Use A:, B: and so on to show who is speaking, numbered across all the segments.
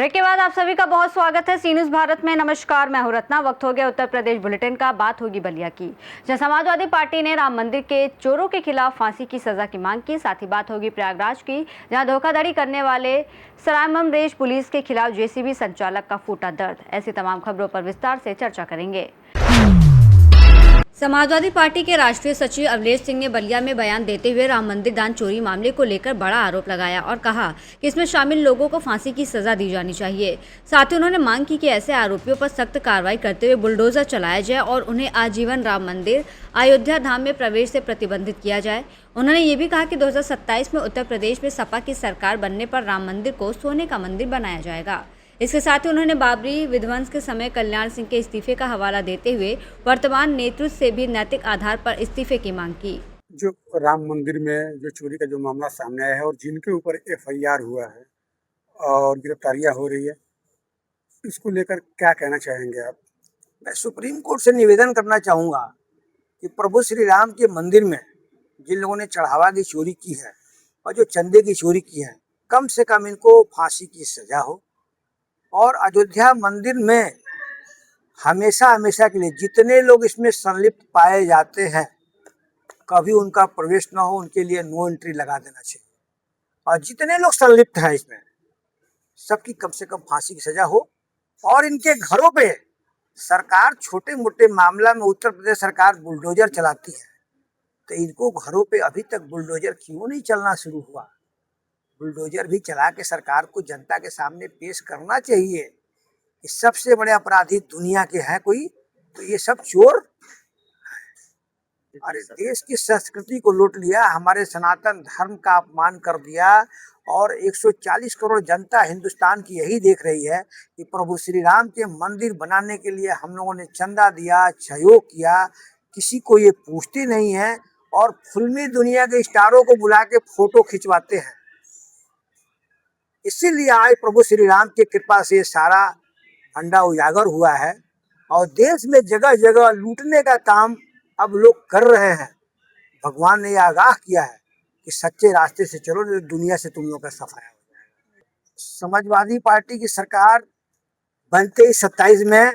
A: Break के बाद आप सभी का बहुत स्वागत है सी न्यूज़ भारत में। नमस्कार, मैं हूं रत्ना। वक्त हो गया उत्तर प्रदेश बुलेटिन का। बात होगी बलिया की, जहां समाजवादी पार्टी ने राम मंदिर के चोरों के खिलाफ फांसी की सजा की मांग की। साथ ही बात होगी प्रयागराज की, जहां धोखाधड़ी करने वाले सरायमम रेंज पुलिस के खिलाफ जेसीबी संचालक का फूटा दर्द। ऐसी तमाम खबरों पर विस्तार से चर्चा करेंगे। समाजवादी पार्टी के राष्ट्रीय सचिव अवलेश सिंह ने बलिया में बयान देते हुए राम मंदिर दान चोरी मामले को लेकर बड़ा आरोप लगाया और कहा कि इसमें शामिल लोगों को फांसी की सजा दी जानी चाहिए। साथ ही उन्होंने मांग की कि ऐसे आरोपियों पर सख्त कार्रवाई करते हुए बुलडोजर चलाया जाए और उन्हें आजीवन राम मंदिर अयोध्या धाम में प्रवेश से प्रतिबंधित किया जाए। उन्होंने ये भी कहा कि 2027 में उत्तर प्रदेश में सपा की सरकार बनने पर राम मंदिर को सोने का मंदिर बनाया जाएगा। इसके साथ ही उन्होंने बाबरी विध्वंस के समय कल्याण सिंह के इस्तीफे का हवाला देते हुए वर्तमान नेतृत्व से भी नैतिक आधार पर इस्तीफे की मांग की।
B: जो राम मंदिर में जो चोरी का जो मामला सामने आया है और जिनके ऊपर एफआईआर हुआ है और गिरफ्तारियां हो रही है, इसको लेकर क्या कहना चाहेंगे आप?
C: मैं सुप्रीम कोर्ट से निवेदन करना चाहूँगा कि प्रभु श्री राम के मंदिर में जिन लोगों ने चढ़ावा की चोरी की है और जो चंदे की चोरी की है, कम से कम इनको फांसी की सजा हो। और अयोध्या मंदिर में हमेशा हमेशा के लिए जितने लोग इसमें संलिप्त पाए जाते हैं, कभी उनका प्रवेश न हो, उनके लिए नो एंट्री लगा देना चाहिए। और जितने लोग संलिप्त हैं इसमें, सबकी कम से कम फांसी की सजा हो। और इनके घरों पे सरकार छोटे मोटे मामला में उत्तर प्रदेश सरकार बुलडोजर चलाती है, तो इनको घरों पे अभी तक बुलडोजर क्यों नहीं चलना शुरू हुआ? बुलडोजर भी चला के सरकार को जनता के सामने पेश करना चाहिए कि सबसे बड़े अपराधी दुनिया के हैं कोई, तो ये सब चोर। अरे देश की संस्कृति को लूट लिया, हमारे सनातन धर्म का अपमान कर दिया। और 140 करोड़ जनता हिंदुस्तान की यही देख रही है कि प्रभु श्री राम के मंदिर बनाने के लिए हम लोगों ने चंदा दिया, सहयोग किया, किसी को ये पूछते नहीं है। और फिल्मी दुनिया के स्टारों को बुला के फोटो खिंचवाते हैं। इसीलिए आज प्रभु श्री राम की कृपा से सारा फंडा उजागर हुआ है और देश में जगह जगह लूटने का काम अब लोग कर रहे हैं। भगवान ने यह आगाह किया है कि सच्चे रास्ते से चलो, नहीं तो दुनिया से तुम लोग का सफाया हो जाएगा। समाजवादी पार्टी की सरकार बनते ही 27 में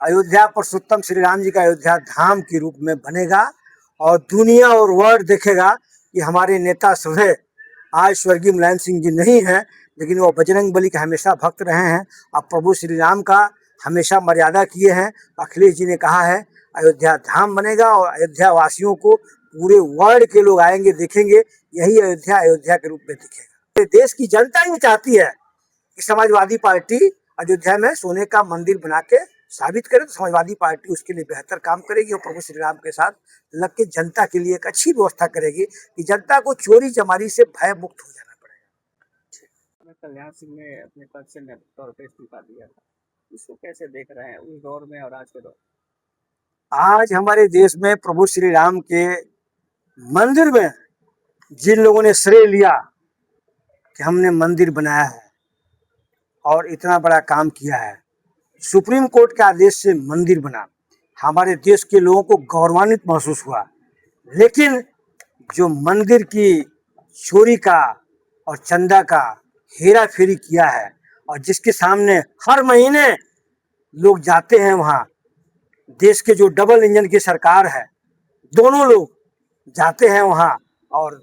C: अयोध्या पुरुषोत्तम श्री राम जी का अयोध्या धाम के रूप में बनेगा और दुनिया और वर्ल्ड देखेगा कि हमारे नेता सुबह आज स्वर्गीय मुलायम सिंह जी नहीं है, लेकिन वो बजरंग बली के हमेशा भक्त रहे हैं और प्रभु श्री राम का हमेशा मर्यादा किए हैं। अखिलेश जी ने कहा है अयोध्या धाम बनेगा और अयोध्या वासियों को पूरे वर्ल्ड के लोग आएंगे, देखेंगे, यही अयोध्या अयोध्या के रूप में दिखेगा। देश की जनता ही चाहती है कि समाजवादी पार्टी अयोध्या में सोने का मंदिर बना के साबित करे, तो समाजवादी पार्टी उसके लिए बेहतर काम करेगी और प्रभु श्री राम के साथ लग के जनता के लिए एक अच्छी व्यवस्था करेगी कि जनता को चोरी चमारी से भय मुक्त हो जाना पड़ेगा।
D: कल्याण सिंह ने अपने पद से नैतिक तौर पर इस्तीफा दिया था, इसको कैसे देख रहे हैं उस दौर में और आज के दौर?
C: आज हमारे देश में प्रभु श्री राम के मंदिर में जिन लोगों ने श्रेय लिया कि हमने मंदिर बनाया है और इतना बड़ा काम किया है, सुप्रीम कोर्ट के आदेश से मंदिर बना, हमारे देश के लोगों को गौरवान्वित महसूस हुआ। लेकिन जो मंदिर की चोरी का और चंदा का हेरा फेरी किया है और जिसके सामने हर महीने लोग जाते हैं, वहाँ देश के जो डबल इंजन की सरकार है, दोनों लोग जाते हैं वहाँ और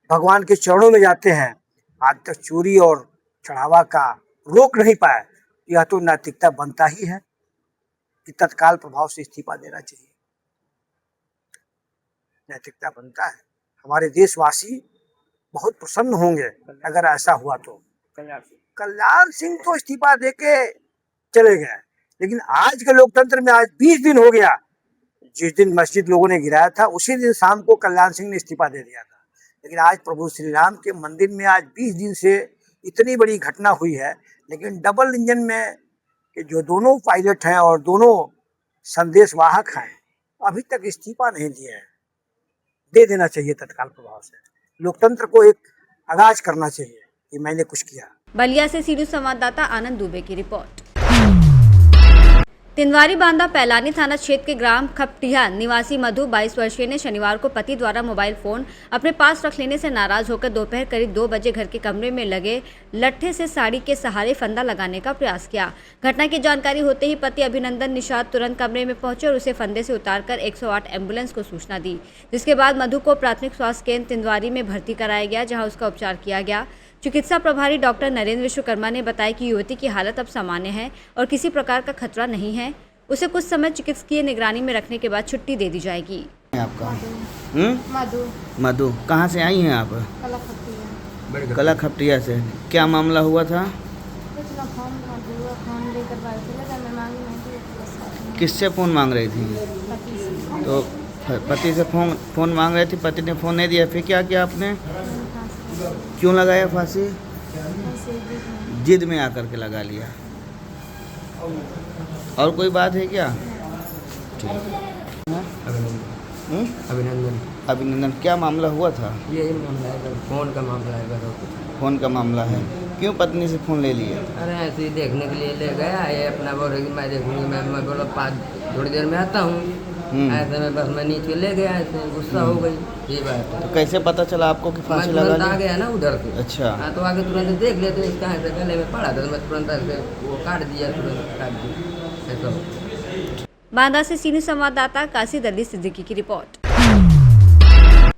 C: भगवान के चरणों में जाते हैं, आज तक चोरी और चढ़ावा का रोक नहीं पाए। यह तो नैतिकता बनता ही है कि तत्काल प्रभाव से इस्तीफा देना चाहिए। नैतिकता बनता है। हमारे देशवासी बहुत प्रसन्न होंगे अगर ऐसा हुआ तो। कल्याण सिंह तो इस्तीफा देके चले गए, लेकिन आज के लोकतंत्र में आज 20 दिन हो गया। जिस दिन मस्जिद लोगों ने गिराया था उसी दिन शाम को कल्याण सिंह ने इस्तीफा दे दिया था। लेकिन आज प्रभु श्री राम के मंदिर में आज 20 दिन से इतनी बड़ी घटना हुई है, लेकिन डबल इंजन में कि जो दोनों पायलट हैं और दोनों संदेश वाहक हैं, अभी तक इस्तीफा नहीं दिए हैं। दे देना चाहिए तत्काल प्रभाव से। लोकतंत्र को एक आगाज करना चाहिए कि मैंने कुछ किया।
A: बलिया से सी न्यूज़ संवाददाता आनंद दुबे की रिपोर्ट। तिंदवारी बांदा पैलानी थाना क्षेत्र के ग्राम खपटिया निवासी मधु 22 वर्षीय ने शनिवार को पति द्वारा मोबाइल फोन अपने पास रख लेने से नाराज होकर दोपहर करीब 2 बजे घर के कमरे में लगे लट्ठे से साड़ी के सहारे फंदा लगाने का प्रयास किया। घटना की जानकारी होते ही पति अभिनंदन निषाद तुरंत कमरे में पहुंचे और उसे फंदे से उतारकर 108 एम्बुलेंस को सूचना दी, जिसके बाद मधु को प्राथमिक स्वास्थ्य केंद्र तिंदवारी में भर्ती कराया गया, जहाँ उसका उपचार किया गया। चिकित्सा प्रभारी डॉक्टर नरेंद्र विश्वकर्मा ने बताया कि युवती की हालत अब सामान्य है और किसी प्रकार का खतरा नहीं है। उसे कुछ समय चिकित्सकीय निगरानी में रखने के बाद छुट्टी दे दी जाएगी।
E: आपका
F: मधु
E: मधु कहाँ से आई हैं आप?
F: कला खपटी है।
E: कला खपटिया से। क्या मामला हुआ था?
F: कुछ ना फोन लेकर बाहर चले गए, मैं मांगी नहीं थी बस
E: किससे फ़ोन मांग रही थी?
F: पति से।
E: तो पति से फ़ोन मांग रही थी, पति ने फ़ोन नहीं दिया, फिर क्या किया आपने? क्यों लगाया फांसी?
F: ऐसे
E: जिद में आकर के लगा लिया। और कोई बात है क्या?
G: अभिनंदन।
E: अभिनंदन, क्या मामला हुआ था?
G: यही मामला है, फ़ोन का मामला है।
E: फ़ोन का मामला है। क्यों पत्नी से फ़ोन ले लिए?
G: अरे ऐसे ही देखने के लिए ले गया, ये अपना बोल रही मैं देखूँगी, मैं बोला 5 थोड़ी देर में आता हूँ। ऐसे में बस मैं नीचे ले गया, ऐसे गुस्सा हो गई, ये बात है।
E: तो कैसे पता चला आपको कि फांसी
G: मैं
E: लगा
G: तुरंत आ
E: ली?
G: गया ना उधर से।
E: अच्छा।
G: हाँ, तो आगे तुरंत देख लेते इसका ऐसे गले में पड़ा था, तो मैं तुरंत ऐसे वो काट दिया, तुरंत काट दिया ऐसा।
A: बांदा से सीनियर संवाददाता कासिद अली सिद्दीकी की रिपोर्ट।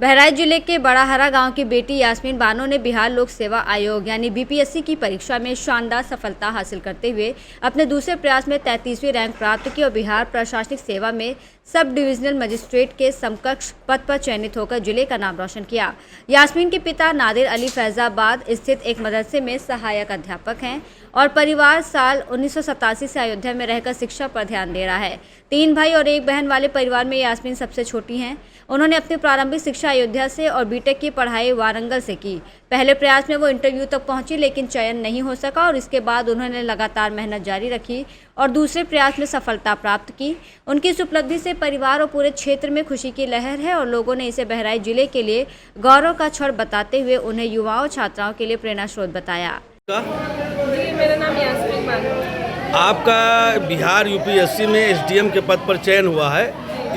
A: बहराइच जिले के बड़ाहरा गांव की बेटी यास्मीन बानो ने बिहार लोक सेवा आयोग यानी बीपीएससी की परीक्षा में शानदार सफलता हासिल करते हुए अपने दूसरे प्रयास में 33वीं रैंक प्राप्त की और बिहार प्रशासनिक सेवा में सब डिविजनल मजिस्ट्रेट के समकक्ष पद पर चयनित होकर जिले का नाम रोशन किया। यास्मीन के पिता नादिर अली फैजाबाद स्थित एक मदरसे में सहायक अध्यापक हैं और परिवार साल 1987 से अयोध्या में रहकर शिक्षा पर ध्यान दे रहा है। 3 भाई और 1 बहन वाले परिवार में यास्मीन सबसे छोटी हैं। उन्होंने अपनी प्रारंभिक शिक्षा अयोध्या से और बीटेक की पढ़ाई वारंगल से की। पहले प्रयास में वो इंटरव्यू तक पहुंची, लेकिन चयन नहीं हो सका और इसके बाद उन्होंने लगातार मेहनत जारी रखी और दूसरे प्रयास में सफलता प्राप्त की। उनकी इस उपलब्धि से परिवार और पूरे क्षेत्र में खुशी की लहर है और लोगों ने इसे बहराइच जिले के लिए गौरव का क्षण बताते हुए उन्हें युवाओं छात्राओं के लिए प्रेरणा स्रोत बताया।
H: जी, मेरा नाम यास्मीन बानो है।
I: आपका बिहार यूपीएससी में एसडीएम के पद पर चयन हुआ है,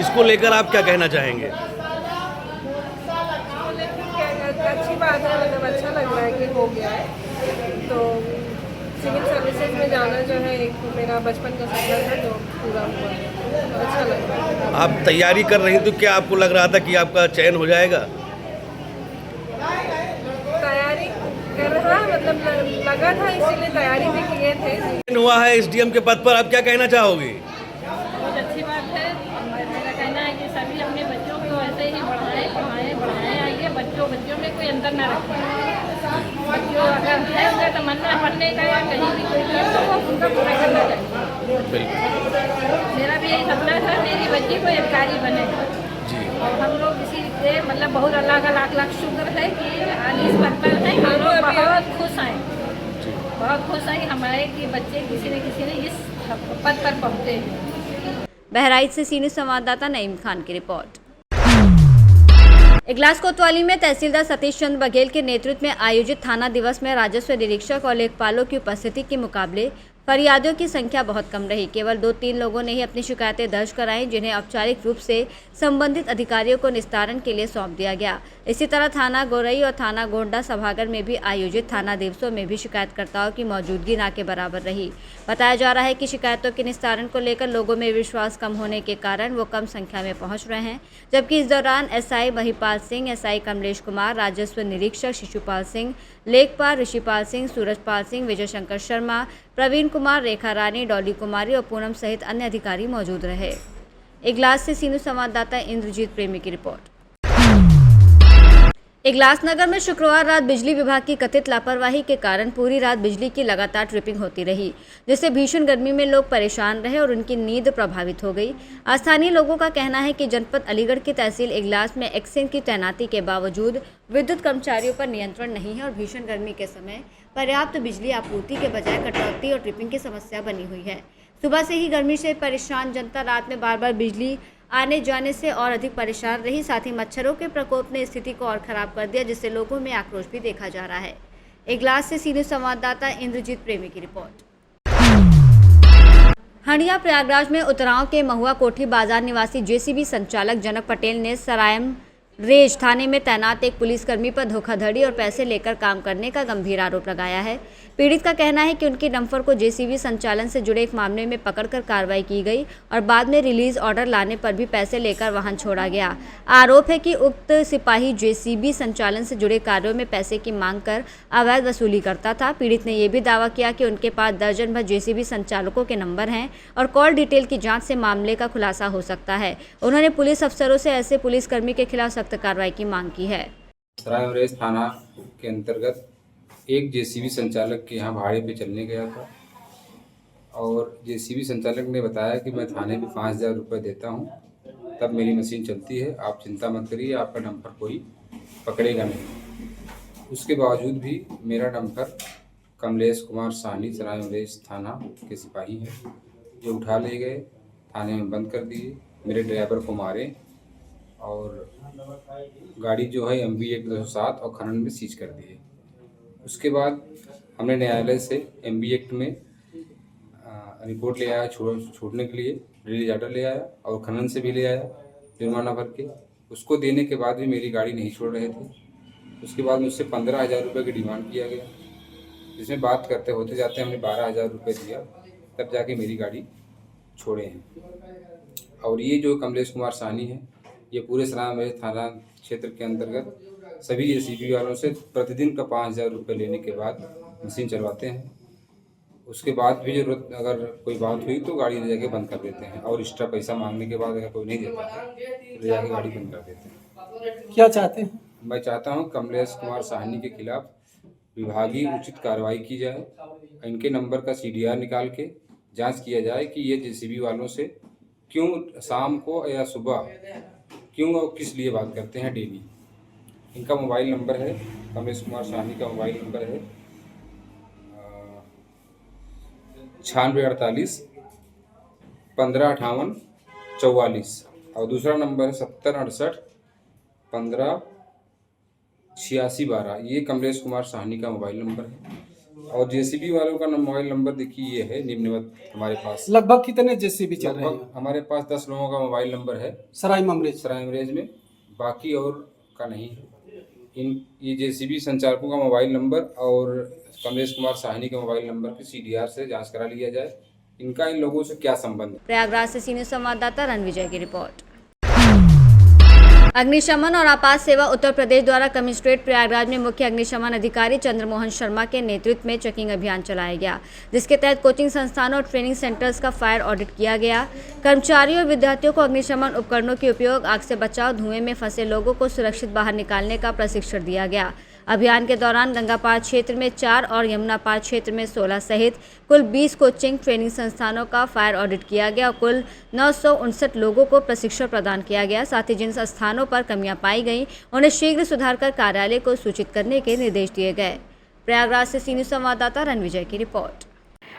I: इसको लेकर आप क्या कहना चाहेंगे?
H: अच्छी बात है, मतलब अच्छा लग रहा है कि हो गया है। तो सिविल सर्विसेज में जाना जो है एक मेरा बचपन का सपना था जो पूरा हुआ है, अच्छा लग रहा है।
I: आप तैयारी कर रही तो क्या आपको लग रहा था कि आपका चयन हो जाएगा?
H: तैयारी कर रहा, मतलब लगा था, इसीलिए तैयारी भी किए थे।
I: चयन हुआ है एसडीएम के पद पर, आप क्या कहना चाहोगे?
J: बहुत अच्छी बात है। मेरा कहना है कि सभी अपने बच्चों को ऐसे ही बढ़ाएं आगे, बच्चों में कोई अंतर न रखें। बच्चों अगर है उनका तमन्ना पढ़ने का या कहीं भी कोई कर तो वो उनका पूरा करना चाहिए। मेरा भी यही सपना था मेरी बच्ची को अधिकारी बने और हम लोग इसी से मतलब बहुत अल्लाह का लाख शुक्र है कि आज इस पद पर हैं। हम लोग बहुत खुश हैं हमारे कि बच्चे किसी न किसी ने इस पद पर पहुँचे हैं।
A: बहराइच से सीनियर संवाददाता नईम खान की रिपोर्ट। इगलास कोतवाली में तहसीलदार सतीश चंद्र बघेल के नेतृत्व में आयोजित थाना दिवस में राजस्व निरीक्षक और लेखपालों की उपस्थिति के मुकाबले फरियादियों की संख्या बहुत कम रही। केवल 2-3 लोगों ने ही अपनी शिकायतें दर्ज कराईं, जिन्हें औपचारिक रूप से संबंधित अधिकारियों को निस्तारण के लिए सौंप दिया गया। इसी तरह थाना गोरई और थाना गोंडा सभागार में भी आयोजित थाना दिवसों में भी शिकायतकर्ताओं की मौजूदगी ना के बराबर रही। बताया जा रहा है कि शिकायतों के निस्तारण को लेकर लोगों में विश्वास कम होने के कारण वो कम संख्या में पहुंच रहे हैं, जबकि इस दौरान एसआई महिपाल सिंह, एसआई कमलेश कुमार, राजस्व निरीक्षक शिशुपाल सिंह, लेखपाल ऋषिपाल सिंह, सूरजपाल सिंह, विजय शंकर शर्मा, प्रवीण कुमार, रेखा रानी, डॉली कुमारी और पूनम सहित अन्य अधिकारी मौजूद रहे। इगलास से सीनियर संवाददाता इंद्रजीत प्रेमी की रिपोर्ट। इगलास नगर में शुक्रवार रात बिजली विभाग की कथित लापरवाही के कारण पूरी रात बिजली की लगातार ट्रिपिंग होती रही, जिससे भीषण गर्मी में लोग परेशान रहे और उनकी नींद प्रभावित हो गई। स्थानीय लोगों का कहना है कि जनपद अलीगढ़ की तहसील इगलास में एक्सेन की तैनाती के बावजूद विद्युत कर्मचारियों पर नियंत्रण नहीं है और भीषण गर्मी के समय पर्याप्त बिजली आपूर्ति के बजाय कटौती और ट्रिपिंग की समस्या बनी हुई है। सुबह से ही गर्मी से परेशान जनता रात में बार बार बिजली आने जाने से और अधिक परेशान रही। साथ ही मच्छरों के प्रकोप ने स्थिति को और खराब कर दिया, जिससे लोगों में आक्रोश भी देखा जा रहा है। इगलास से सीनियर संवाददाता इंद्रजीत प्रेमी की रिपोर्ट। हंडिया प्रयागराज में उतराव के महुआ कोठी बाजार निवासी जेसीबी संचालक जनक पटेल ने सरायम रेज थाने में तैनात एक पुलिसकर्मी पर धोखाधड़ी और पैसे लेकर काम करने का गंभीर आरोप लगाया है। पीड़ित का कहना है कि उनकी डंपर को जेसीबी संचालन से जुड़े एक मामले में पकड़कर कार्रवाई की गई और बाद में रिलीज ऑर्डर लाने पर भी पैसे लेकर वाहन छोड़ा गया। आरोप है कि उक्त सिपाही जेसीबी संचालन से जुड़े कार्यों में पैसे की मांग कर अवैध वसूली करता था। पीड़ित ने यह भी दावा किया कि उनके पास दर्जन भर जेसीबी संचालकों के नंबर हैं और कॉल डिटेल की जाँच से मामले का खुलासा हो सकता है। उन्होंने पुलिस अफसरों से ऐसे पुलिसकर्मी के खिलाफ सख्त कार्रवाई की मांग की है।
K: सरायम थाना के अंतर्गत एक जेसीबी संचालक के यहाँ भाड़े पे चलने गया था और जेसीबी संचालक ने बताया कि मैं थाने में 5,000 रुपये देता हूँ तब मेरी मशीन चलती है, आप चिंता मत करिए, आपका डंपर कोई पकड़ेगा नहीं। उसके बावजूद भी मेरा डंपर कमलेश कुमार साहनी सरायम थाना के सिपाही हैं जो उठा ले गए, थाने में बंद कर दिए, मेरे ड्राइवर को मारे और गाड़ी जो है MB 107 और खनन में सीज कर दिए। उसके बाद हमने न्यायालय से MB एक्ट में रिपोर्ट ले आया छोड़ने के लिए, रिलीज ऑर्डर ले आया और खनन से भी ले आया जुर्माना भर के। उसको देने के बाद भी मेरी गाड़ी नहीं छोड़ रहे थे। उसके बाद मुझसे 15,000 रुपये की डिमांड किया गया, जिसमें बात करते होते जाते हमने 12,000 रुपये दिया, तब जाके मेरी गाड़ी छोड़े हैं। और ये जो कमलेश कुमार साहनी है, ये पूरे सरायम थाना क्षेत्र के अंतर्गत सभी जेसीबी वालों से प्रतिदिन का 5,000 रुपये लेने के बाद मशीन चलवाते हैं। उसके बाद भी जरूरत अगर कोई बात हुई तो गाड़ी ले जाके बंद कर देते हैं और एक्स्ट्रा पैसा मांगने के बाद अगर कोई नहीं देता है तो ले जाके गाड़ी बंद कर देते हैं।
L: क्या चाहते हैं?
K: मैं चाहता हूं कमलेश कुमार साहनी के खिलाफ विभागीय उचित कार्रवाई की जाए, इनके नंबर का CDR निकाल के जाँच किया जाए कि ये जेसीबी वालों से क्यों शाम को या सुबह क्यों और किस लिए बात करते हैं डेली। इनका मोबाइल नंबर है, कमलेश कुमार साहनी का मोबाइल नंबर है 9648 1558 44 और दूसरा नंबर है 7068 15 86 12। ये कमलेश कुमार साहनी का मोबाइल नंबर है। और जेसीबी वालों का मोबाइल नंबर देखिए ये है निम्नवत हमारे पास।
L: लगभग कितने जेसीबी चल रहे हैं?
K: हमारे पास 10 लोगों का मोबाइल नंबर है
L: सरायम
K: रेंज में, बाकी और का नहीं है। ये जेसीबी संचालकों का मोबाइल नंबर और कमलेश कुमार साहनी के मोबाइल नंबर की CDR से जांच करा लिया जाए, इनका इन लोगों से क्या संबंध है।
A: प्रयागराज से सीनियर संवाददाता रणविजय की रिपोर्ट। अग्निशमन और आपात सेवा उत्तर प्रदेश द्वारा कमिश्नरेट प्रयागराज में मुख्य अग्निशमन अधिकारी चंद्रमोहन शर्मा के नेतृत्व में चेकिंग अभियान चलाया गया, जिसके तहत कोचिंग संस्थानों और ट्रेनिंग सेंटर्स का फायर ऑडिट किया गया। कर्मचारियों और विद्यार्थियों को अग्निशमन उपकरणों के उपयोग, आग से बचाव, धुएं में फंसे लोगों को सुरक्षित बाहर निकालने का प्रशिक्षण दिया गया। अभियान के दौरान गंगापार क्षेत्र में 4 और यमुनापार क्षेत्र में 16 सहित कुल 20 कोचिंग ट्रेनिंग संस्थानों का फायर ऑडिट किया गया और कुल 959 लोगों को प्रशिक्षण प्रदान किया गया। साथ ही जिन स्थानों पर कमियां पाई गईं उन्हें शीघ्र सुधार कर कार्यालय को सूचित करने के निर्देश दिए गए। प्रयागराज से सीनियर संवाददाता रणविजय की रिपोर्ट।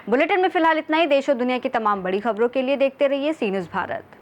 A: बुलेटिन में फिलहाल इतना ही। देश और दुनिया की तमाम बड़ी खबरों के लिए देखते रहिए सी न्यूज़ भारत।